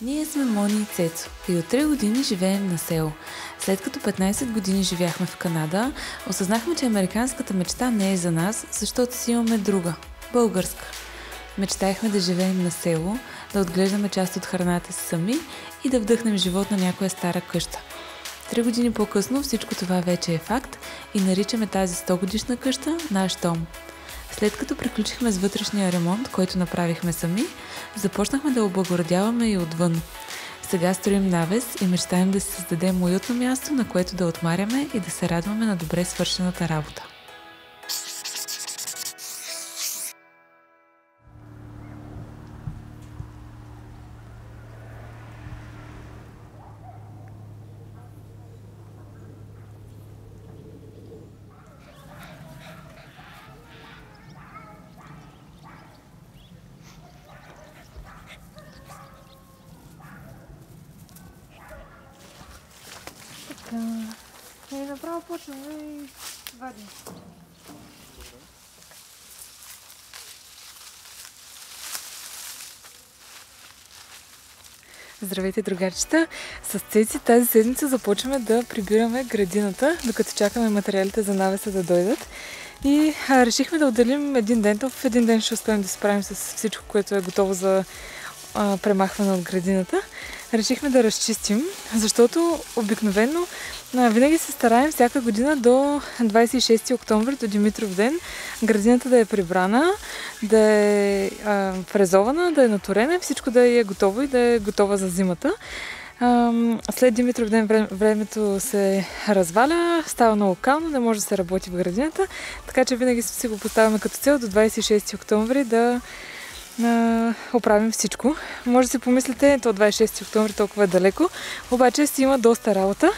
Ние сме Мони и Цецо и от 3 години живеем на село. След като 15 години живяхме в Канада, осъзнахме, че американската мечта не е за нас, защото си имаме друга – българска. Мечтаехме да живеем на село, да отглеждаме част от храната си сами и да вдъхнем живот на някоя стара къща. 3 години по-късно всичко това вече е факт и наричаме тази 100-годишна къща наш дом. След като приключихме с вътрешния ремонт, който направихме сами, започнахме да облагородяваме и отвън. Сега строим навес и мечтаем да си създадем уютно място, на което да отмаряме и да се радваме на добре свършената работа. И направо почваме и вадим. Здравейте, другарчета! С Цеци тази седмица започваме да прибираме градината, докато чакаме материалите за навеса да дойдат. И решихме да отделим един ден. В един ден ще успеем да се справим с всичко, което е готово за премахване от градината. Решихме да разчистим, защото обикновено винаги се стараем всяка година до 26 октомври, до Димитров ден, градината да е прибрана, да е фрезована, да е наторена, всичко да е готово и да е готова за зимата. След Димитров ден времето се разваля, става много кално, не може да се работи в градината, така че винаги си го поставяме като цел до 26 октомври да оправим всичко. Може да си помислите, то 26 октомври толкова е далеко, обаче си има доста работа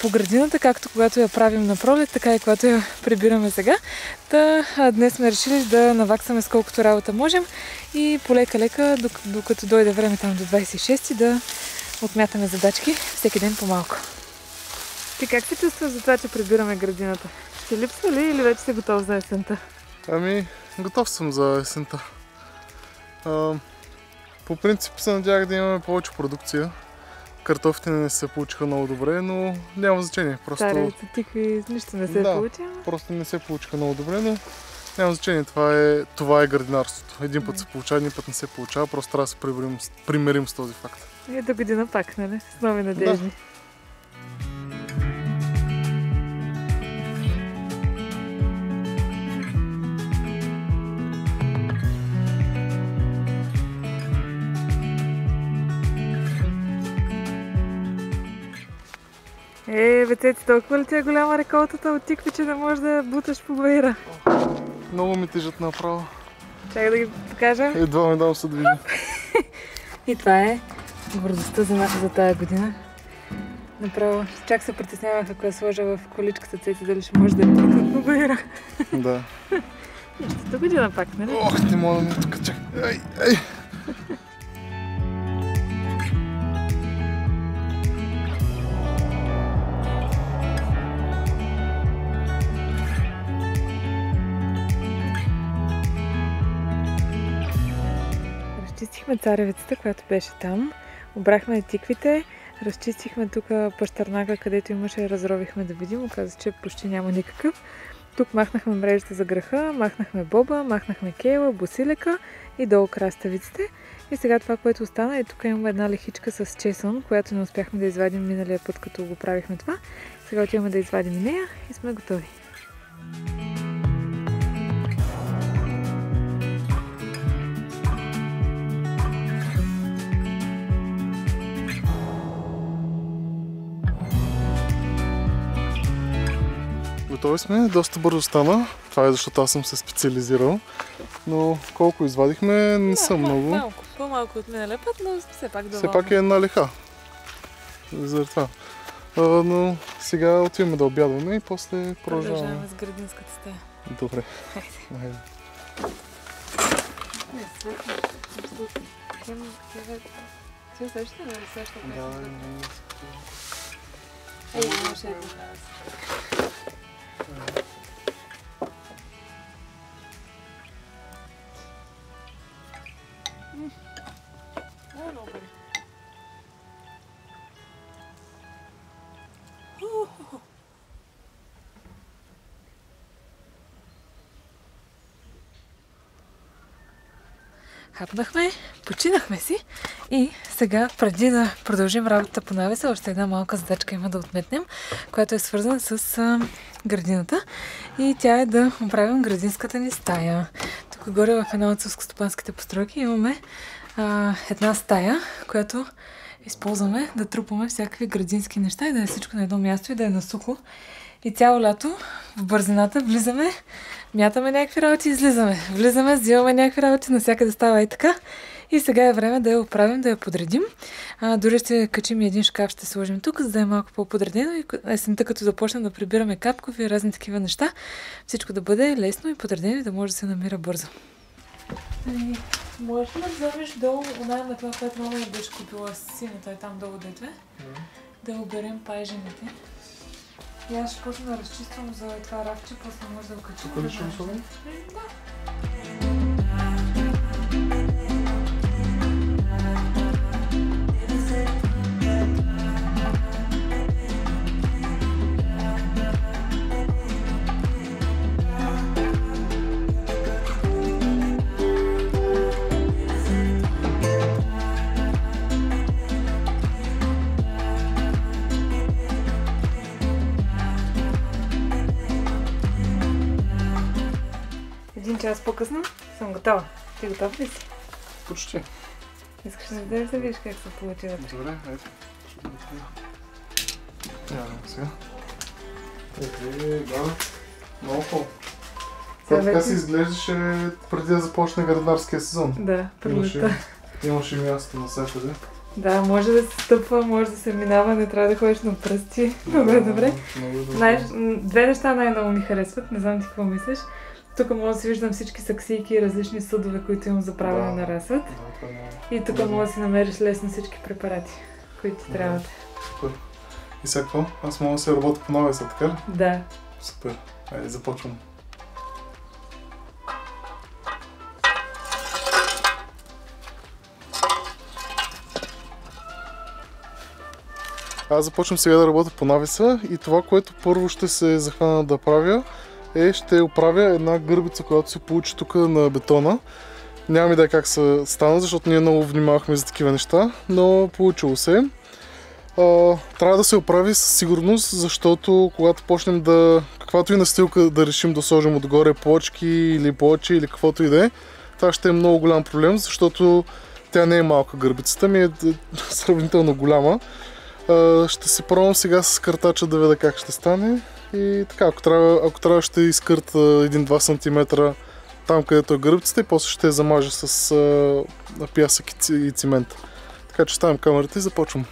по градината, както когато я правим на пролет, така и когато я прибираме сега. Днес сме решили да наваксаме с колкото работа можем и полека-лека, докато дойде време там до 26 да отмятаме задачки всеки ден по-малко. Ти как се чувстваш за това, че прибираме градината? Ще липсва ли или вече си готов за есента? Готов съм за есента. По принцип се надявах да имаме повече продукция. Картофите не се получиха много добре, но няма значение. Царевица, тикви, нищо не се получи. Просто не се получиха много добре, но няма значение. Това е градинарството. Един път се получава, един път не се получава. Просто трябва да се примирим с този факт. И до година пак, нали? С нови надежди. Да. Бецеци, толкова ли ти е голяма реколтата от тикви, че не можеш да буташ по баира? Много ми тежат направо. Чакай да ги покажа. Едва ми дам се движи. И това е гордостта за тази година. Направо, чак се притеснявах, ако я сложа в количката Цеци, дали ще може да я бутат по баира. Да. До година пак, нали? Ох, не мога да ми тук, чакай. Ей! Разчистихме царевицата, която беше там. Обрахме тиквите, разчистихме тук пащърнака, където имаше, разровихме да видим. Оказа, че почти няма никакъв. Тук махнахме мрежата за граха, махнахме боба, махнахме кейла, босилека и долу краставиците. И сега това, което остана, е тук имаме една лехичка с чесон, която не успяхме да извадим миналия път, като го правихме това. Сега отиваме да извадим и нея и сме готови. Готови сме, доста бързо стана. Това е защото аз съм се специализирал. Но колко извадихме, не са много. Малко, по-малко от миналия път, но все пак доволно. Все пак е една леха. Заради това. Но сега отиваме да обядваме и после продължаваме с градинската стая. Добре. Хайде. Ти усещате ли усещате? Да, имаше една. Много пари. Хапнахме, починахме си и сега, преди да продължим работата по навеса, още една малка задачка има да отметнем, която е свързана с градината и тя е да оправим градинската ни стая. Тук горе в една от селскостопанските постройки имаме една стая, която използваме да трупаме всякакви градински неща и да е всичко на едно място и да е на сухо. И цяло лято в бързината влизаме, мятаме някакви работи, излизаме. Влизаме, взимаме някакви работи, навсякъде става и така. И сега е време да я оправим, да я подредим. Дори ще качим и един шкаф, ще сложим тук, за да е малко по-подредено и есента, като започнем да прибираме капкови и разни такива неща, всичко да бъде лесно и подредено и да може да се намира бързо. Можеш ли да вземеш долу оная метла, която мама я беше купила синята и там долу дето е? Да оберем пайжените. И аз ще почна да разчиствам за това рафче, после може да окачим. Тук ли ще особено? Да. Един час по-късно съм готова. Ти готов ли си? Почти. Искаш да дадеш да видиш как се получи вътре? Добре, ето. Нямам сега. Да. Много хубаво. Това така си изглеждаше преди да започне градинарския сезон. Да, пролетта. Имаше място навсякъде. Да, може да се стъпва, може да се минава, не трябва да ходиш на пръсти. Добре, добре. Две неща най-много ми харесват, не знам ти какво мислиш. Тук може да си виждам всички саксийки и различни съдове, които имам за правене на разсъд. И тук може да си намериш лесно всички препарати, които ти трябват. Супер. И сега какво? Аз мога да се работя по навеса, така ли? Да. Супер. Айде, започвам. Аз започвам сега да работя по навеса и това, което първо ще се захвана да правя, ще оправя една гърбица, която се получи тук на бетона. Нямам идея как се стана, защото ние много внимавахме за такива неща, но получило се. Трябва да се оправи със сигурност, защото когато почнем да, каквато и настилка да решим да сложим отгоре плочки или плочи или каквото и да е, това ще е много голям проблем, защото тя не е малка гърбицата, ми е сравнително голяма. Ще се пробвам сега с картача да видя как ще стане. И така, ако трябва ще изкърта 1-2 см там, където е гърбицата и после ще я замажа с пясък и цимент. Така че ставям камерата и започвам.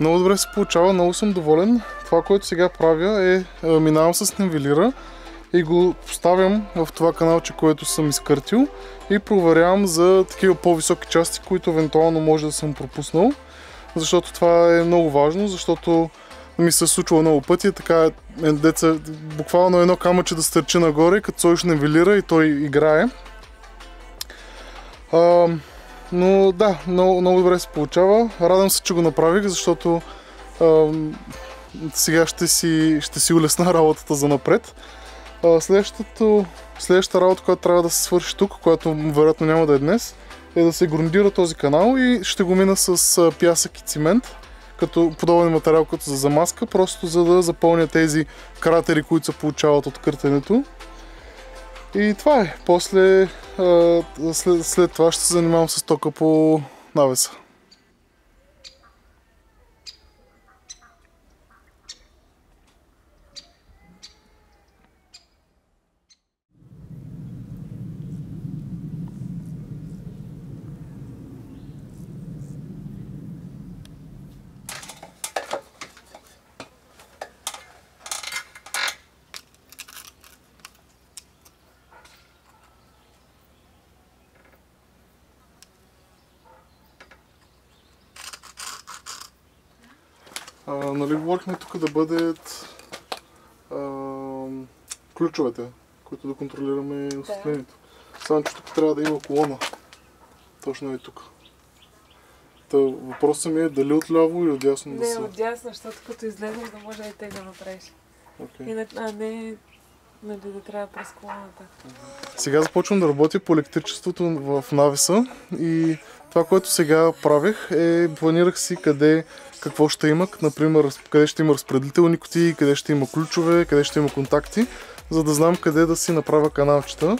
Много добре се получава, много съм доволен. Това, което сега правя е минавам с нивелира и го поставям в това каналче, което съм изкъртил и проверявам за такива по-високи части, които евентуално може да съм пропуснал. Защото това е много важно, защото ми се е случвало много пъти, така деца, буквално едно камъче да стърчи нагоре, като сложиш нивелира и той играе. Но да, много добре се получава. Радвам се, че го направих, защото сега ще си улесна работата за напред. Следващата работа, която трябва да се свърши тук, която вероятно няма да е днес, е да се грундира този канал и ще го мина с пясък и цимент, като подобен материал като за замазка, просто за да запълня тези кратери, които се получават от къртенето. И това е. После, след това ще се занимавам с тока по навеса. Нали говорихме тук да бъдат ключовете, които да контролираме осветлението. Само че тук трябва да има колона. Точно е тук. Въпросът ми е дали отляво или отдясно да са. Не, отдясно, защото като излезеш да може и те да направиш. Okay. Не да трябва през колоната. Сега започвам да работя по електричеството в навеса и това, което сега правех планирах си какво ще има, например къде ще има разпределителни кутии, къде ще има ключове, къде ще има контакти, за да знам къде да си направя каналчета.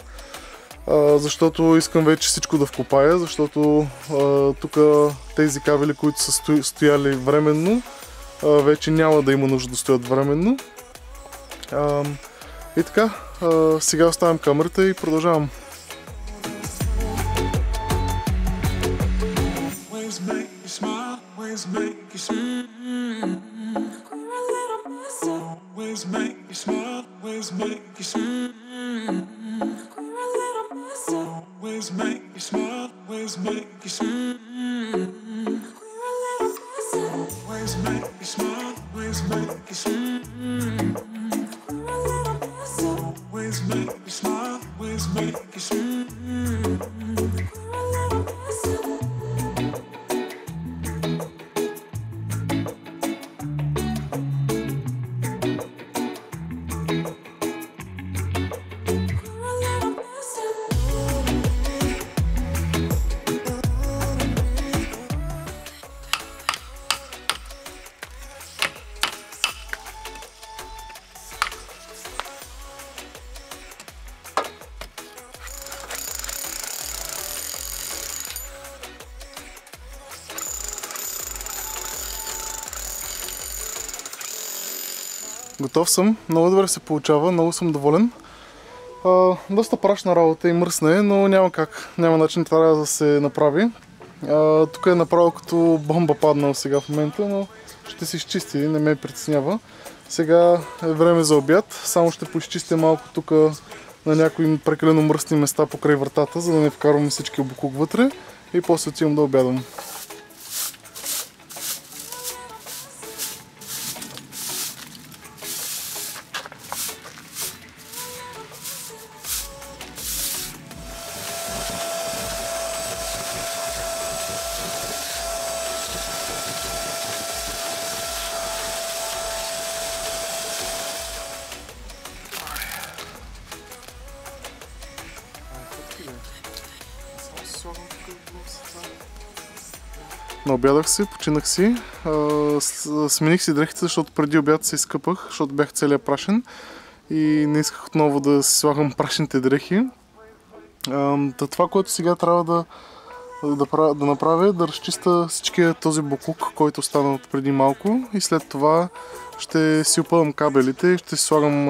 Защото искам вече всичко да вкопая, защото тук тези кабели, които са стояли временно, вече няма да има нужда да стоят временно. И така, сега оставям камерата и продължавам. Готов съм, много добре се получава, много съм доволен. Доста прашна работа и мръсна е, но няма как, няма начин това да се направи. Тук е направо като бомба паднал сега в момента, но ще се изчисти, не ме притеснява. Сега е време за обяд, само ще поизчистя малко тук на някои прекалено мръсни места покрай вратата, за да не вкарваме всички обуклук вътре и после отивам да обядам. Наобядах се, починах си, смених си дрехите, защото преди обяд се изкъпах, защото бях целия прашен и не исках отново да си слагам прашните дрехи. Това, което сега трябва да направя, да разчиста всичкия този боклук, който стана от преди малко и след това ще си опъвам кабелите и ще си слагам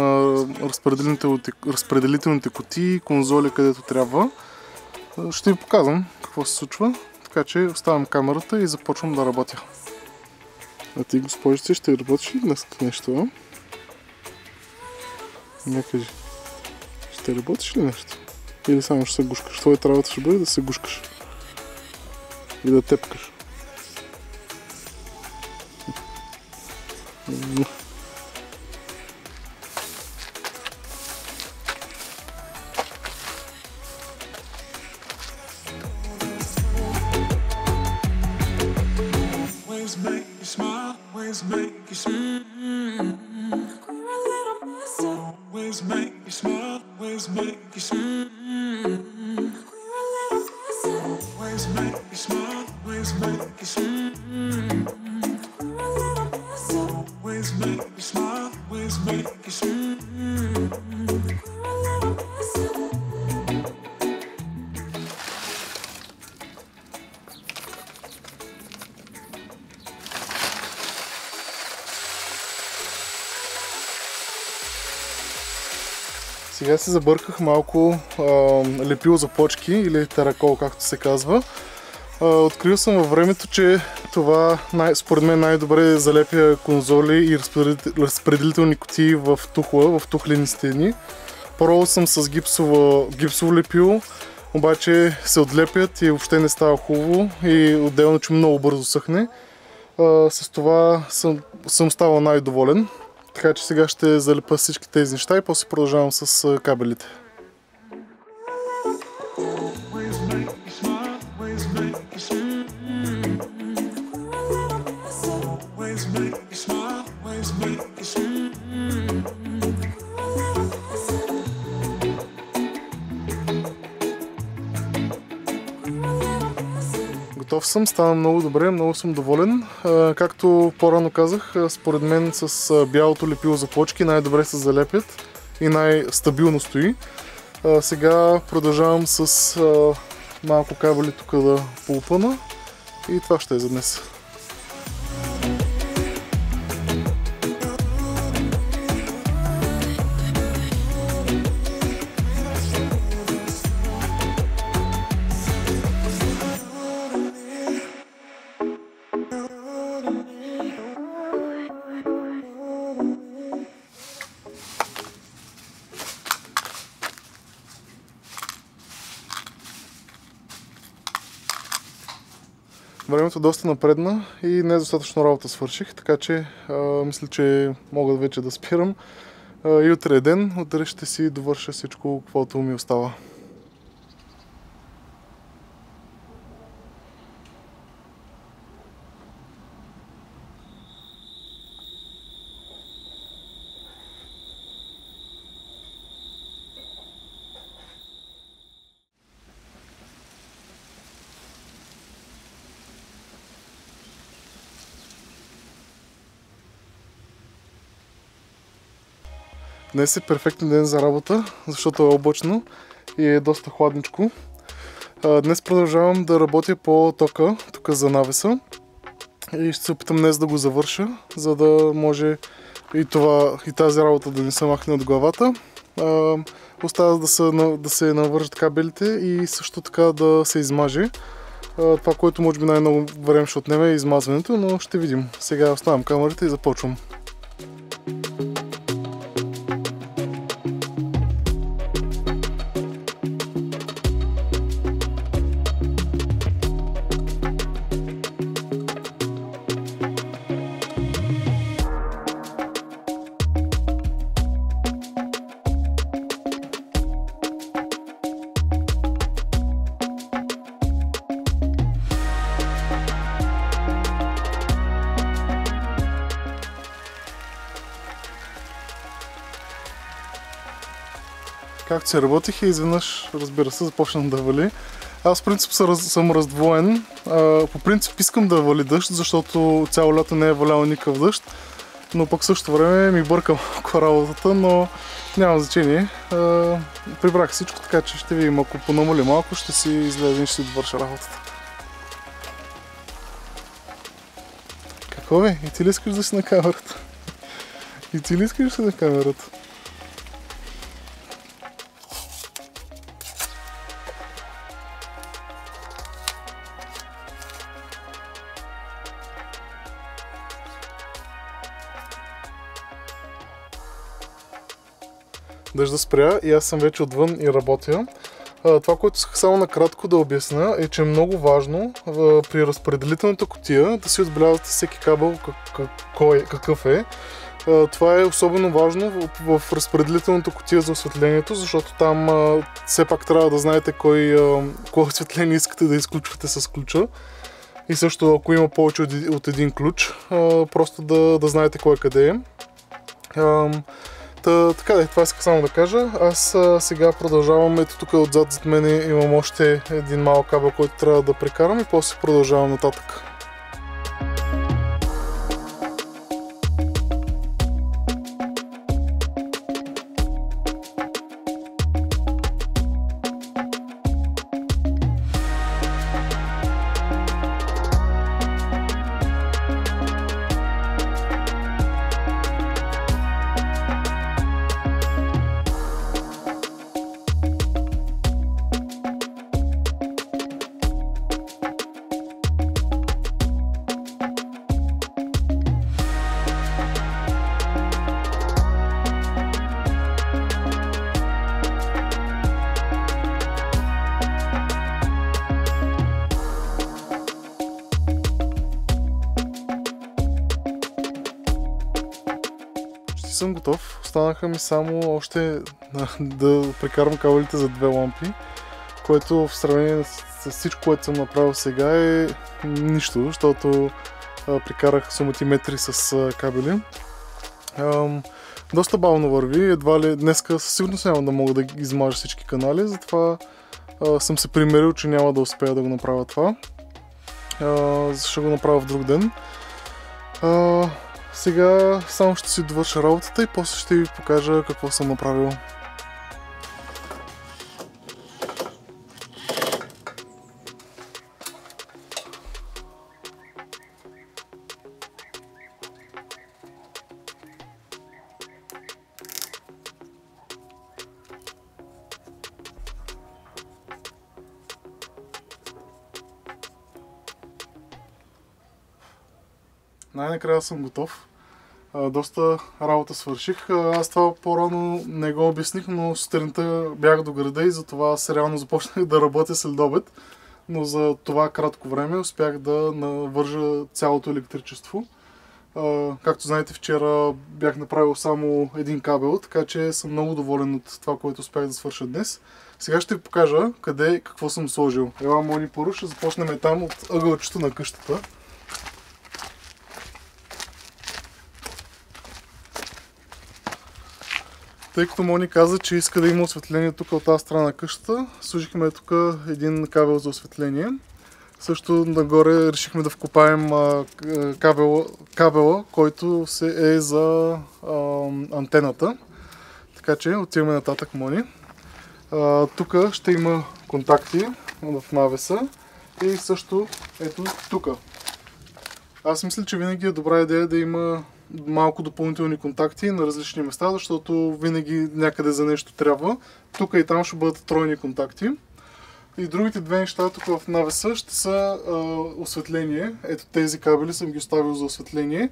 разпределителните кутии, конзоли където трябва. Ще ви показвам какво се случва. Така че оставям камерата и започвам да работя. А ти, госпожице, ще работиш ли днес нещо? Не кажи. Ще работиш ли нещо? Или само ще се гушкаш? Твоя работа ще бъде да се гушкаш. И да тепкаш. Сега си забърках малко лепило за плочки или теракол, както се казва. Открил съм във времето, че това според мен най-добре залепя конзоли и разпределителни кутии в тухла, в тухлени стени. Пробвал съм с гипсово лепило, обаче се отлепят и въобще не става хубаво и отделно, че много бързо съхне. С това съм ставал най-доволен. Така че сега ще залепя всички тези неща и после продължавам с кабелите. Готов съм, стана много добре, много съм доволен. Както по-рано казах, според мен с бялото лепило за плочки най-добре се залепят и най-стабилно стои. Сега продължавам с малко кабели тук да поупъна и това ще е за днес. Времето доста напредна и не достатъчно работа свърших, така че мисля, че мога вече да спирам. И утре е ден, утре ще си довърша всичко, каквото ми остава. Днес е перфектен ден за работа, защото е облачно и е доста хладничко. Днес продължавам да работя по тока, тук за навеса. И ще се опитам днес да го завърша, за да може и тази работа да не се махне от главата. Остава да се навържат кабелите и също така да се измаже. Това, което може би най-много време ще отнеме е измазването, но ще видим. Сега оставям камерата и започвам. Както се работих и изведнъж, разбира се, започна да вали. Аз в принцип съм раздвоен. По принцип искам да вали дъжд, защото цяло лято не е валял никакъв дъжд. Но пък в същото време ми бърка малко работата, но няма значение. Прибрах всичко, така че ще видим, ако понамали малко, ще си излезе и ще си довърша работата. Какво бе? И ти ли искаш да си на камерата? И ти ли искаш да си на камерата? Дъжда спря и аз съм вече отвън и работя. Това, което исках само накратко да обясня, е, че е много важно при разпределителната кутия да си отбелязвате всеки кабел какъв е. Това е особено важно в разпределителната кутия за осветлението, защото там все пак трябва да знаете кое осветление искате да изключвате с ключа. И също, ако има повече от един ключ, просто да знаете кой къде е. Така да, това исках само да кажа. Аз сега продължавам, ето тук отзад зад мен имам още един малък кабел, който трябва да прекарам и после продължавам нататък. почти съм готов. Останаха ми само още да прекарам кабелите за 2 лампи, което в сравнение с всичко, което съм направил сега е нищо, защото прекарах суматиметри с кабели. Доста бавно върви, едва ли днеска със сигурност няма да мога да измажа всички канали, затова съм се примерил, че няма да успея да го направя това. Ще го направя в друг ден. Сега само ще си довърша работата и после ще ви покажа какво съм направил. Най-накрая съм готов. Доста работа свърших. Аз това по-рано не го обясних, но сутринта бях до града и затова сериално започнах да работя след обед. Но за това кратко време успях да навържа цялото електричество. Както знаете, вчера бях направил само един кабел, така че съм много доволен от това, което успях да свърша днес. Сега ще ви покажа къде и какво съм сложил. Ела, Мони, първо ще започнем там от ъгълчето на къщата. Тъй като Мони каза, че иска да има осветление тук от тази страна на къщата, сложихме тук един кабел за осветление. Също нагоре решихме да вкопаем кабела, който е за антената. Така че отиваме нататък, Мони. Тук ще има контакти в навеса и също ето тук. Аз мисля, че винаги е добра идея да има малко допълнителни контакти на различни места, защото винаги някъде за нещо трябва. Тук и там ще бъдат тройни контакти. И другите две неща тук в навеса ще са осветление. Ето тези кабели съм ги оставил за осветление.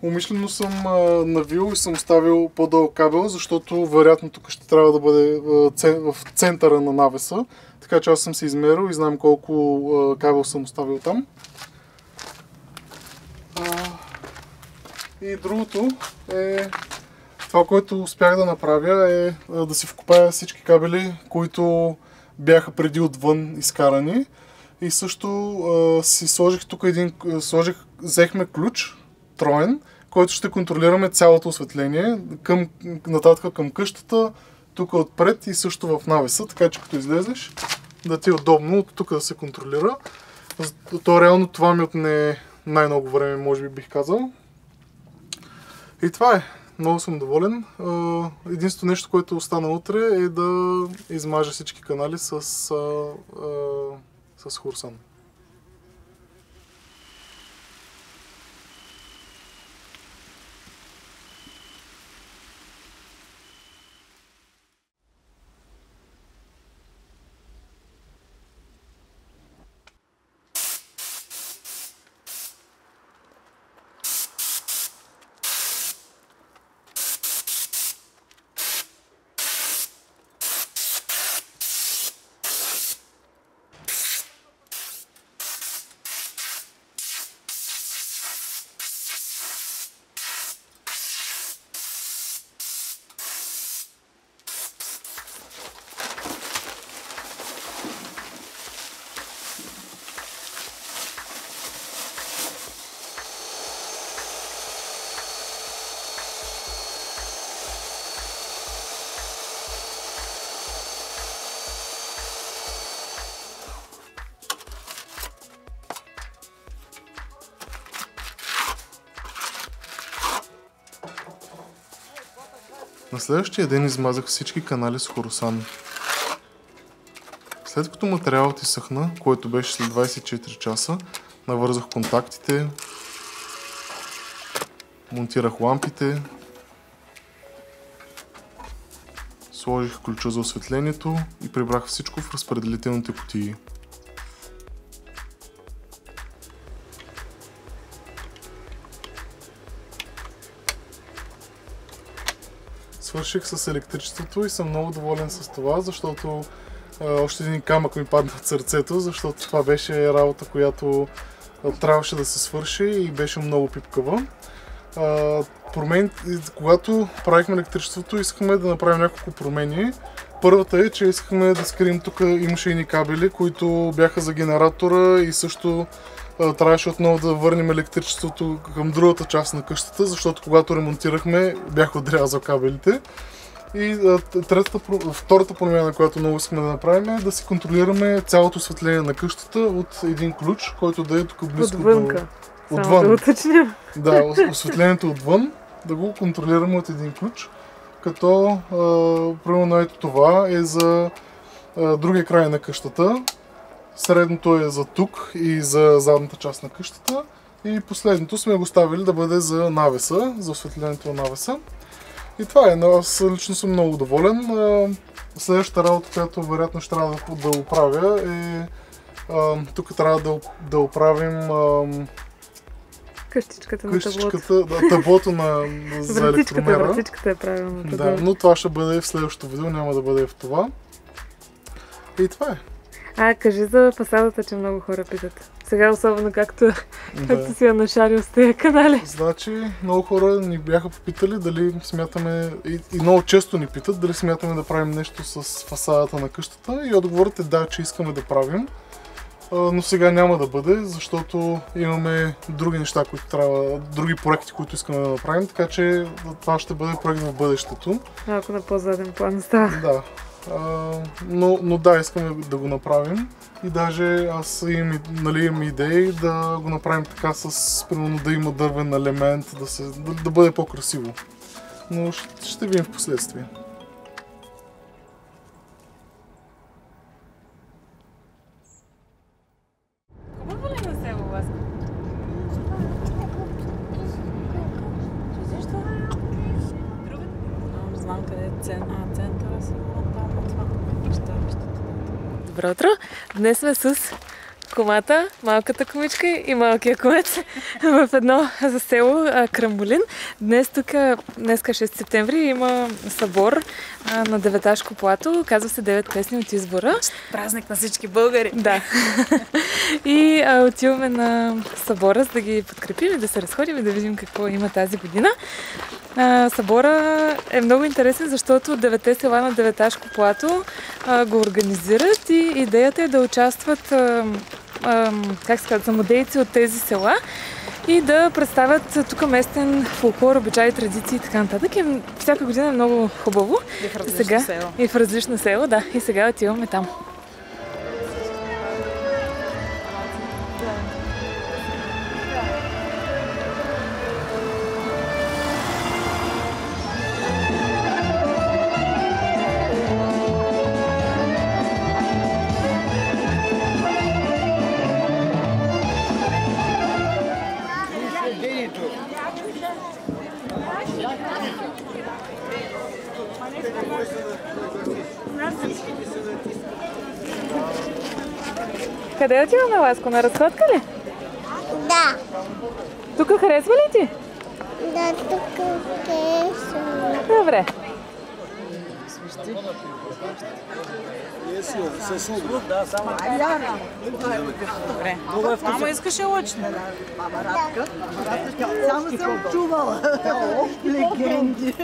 Умишлено съм навил и съм оставил по-дълъг кабел, защото вероятно тук ще трябва да бъде в центъра на навеса. Така че аз съм се измерил и знам колко кабел съм оставил там. И другото е това, което успях да направя, е да си вкопая всички кабели, които бяха преди отвън изкарани. И също си сложих тук взехме ключ троен, който ще контролираме цялото осветление нататък към къщата, тук отпред и също в навеса, така че като излезеш да ти е удобно от тук да се контролира. То реално това ми отне най-много време, може би бих казал. И това е. Много съм доволен. Единственото нещо, което остана утре е да измажа всички канали с Хурсан. На следващия ден измазах всички канали с Хурсан. След като материалът изсъхна, което беше след 24 часа, навързах контактите, монтирах лампите, сложих ключа за осветлението и прибрах всичко в разпределителните кутии. Свърших с електричеството и съм много доволен с това, защото още един камък ми падна от сърцето, защото това беше работа, която трябваше да се свърши и беше много пипкава. Когато правихме електричеството, искахме да направим няколко промени. Първата е, че искахме да скрием тук, имаше едни кабели, които бяха за генератора и също трябваше отново да върнем електричеството към другата част на къщата, защото когато ремонтирахме, бях отрязал кабелите. И втората промяна, която много искаме да направим, е да си контролираме цялото осветление на къщата от един ключ, който да е тук близко отвънка. Отвън. Да уточним. Да, осветлението отвън, да го контролираме от един ключ, като примерно ето това е за другия край на къщата, средното е за тук и за задната част на къщата и последното сме го ставили да бъде за навеса, за осветлението на навеса. И това е, аз лично съм много доволен. Следващата работа, която вероятно ще трябва да оправя е тук трябва да оправим къщичката на таблото за електромера. Вратичката е правилната. Да, но това ще бъде в следващото видео, няма да бъде в това. И това е. Кажи за фасадата, че много хора питат. Сега особено както си я нашарил с тези канали. Значи, много хора ни бяха попитали дали смятаме, и много често ни питат, дали смятаме да правим нещо с фасадата на къщата. И отговорът е да, че искаме да правим. Но сега няма да бъде, защото имаме други неща, други проекти, които искаме да направим, така че това ще бъде проект в бъдещето. Малко на по-заден план става. Да. Но да, искаме да го направим и даже аз имам идеи да го направим така примерно да има дървен елемент, да бъде по-красиво. Но ще видим в последствие. Хубаво ли на село, Ласка? Защо? Не знам къде е центъра си. Добро утро! Днес сме с комата, малката комичка и малкия комец в едно село Крамолин. Днеска 6 септември има събор на Деветашко плато. Казва се 9 песни от избора. Празник на всички българи. Да. И отиваме на събора, за да ги подкрепим и да се разходим и да видим какво има тази година. Събора е много интересен, защото 9 села на Деветашко плато го организират и идеята е да участват самодейци от тези села и да представят тук местен фолклор, обичаи, традиции и така нататък. И всяка година е много хубаво. И в различно село. И в различно село, да. И сега отиваме там. Къде отиваме, Ласко? На разходка ли? Да. Тук харесва ли ти? Да, тук харесва. Добре. Добре. Мамо, искаш ли лъчно? Само съм чувала. Легенди.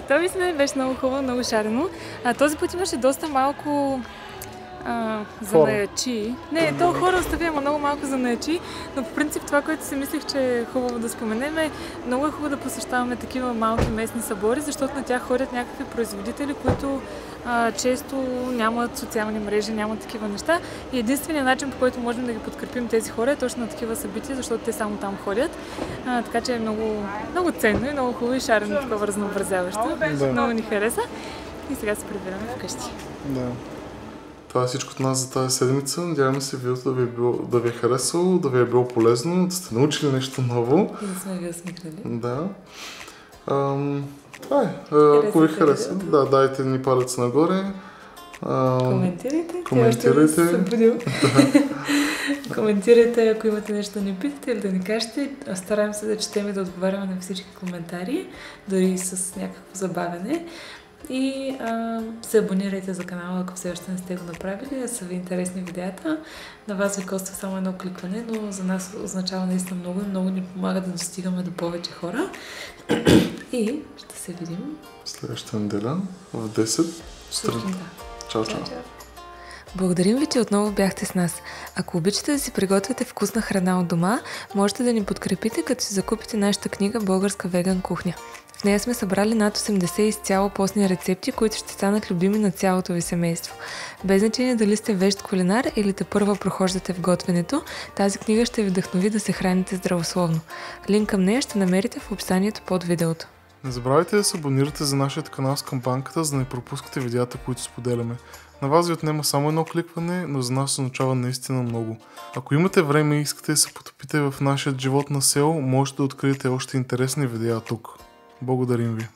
Това наистина беше много хубаво, много шарено. Този път имаше доста малко занаячи. Не, то хора остави, ама много малко занаячи, но по принцип това, което си мислех, че е хубаво да споменем, е много е хубаво да посещаваме такива малки местни събори, защото на тях ходят някакви производители, които често нямат социални мрежи, нямат такива неща. И единственият начин, по който можем да ги подкрепим тези хора, е точно на такива събития, защото те само там ходят. Така че е много, много ценно и много хубаво и шарено, такова разнообразяващо. Много ни хареса. И сега се прибираме вкъщи. Да. Това е всичко от нас за тази седмица. Надяваме се видеото да ви е харесало, да ви е било полезно, да сте научили нещо ново. И да сме ви усмихнали. Да. Това е. Ако ви хареса, дайте ни палец нагоре. Коментирайте. Коментирайте. Коментирайте, ако имате нещо да ни питате или да ни кажете. Стараем се да четем и да отговаряме на всички коментари, дори с някакво забавяне. И се абонирайте за канала, ако все още не сте го направили, да са ви интересни видеята. На вас ви коства само едно кликване, но за нас означава наистина много и много ни помага да достигаме до повече хора. И ще се видим следващата неделя в 10 сутринта. Чао, чао! Благодарим ви, че отново бяхте с нас. Ако обичате да си приготвяте вкусна храна от дома, можете да ни подкрепите, като си закупите нашата книга «Българска веган кухня». В нея сме събрали над 80 изцяло постни рецепти, които ще станат любими на цялото ви семейство. Без значение дали сте вещ кулинар или тепърва прохождате в готвенето, тази книга ще ви вдъхнови да се храните здравословно. Линк към нея ще намерите в описанието под видеото. Не забравяйте да се абонирате за нашия канал с камбанката, за да не пропускате видеята, които споделяме. На вас ви отнема само едно кликване, но за нас означава наистина много. Ако имате време и искате да се потопите в нашия живот на село, можете да откриете още интересни видеа тук. Благодарим ви!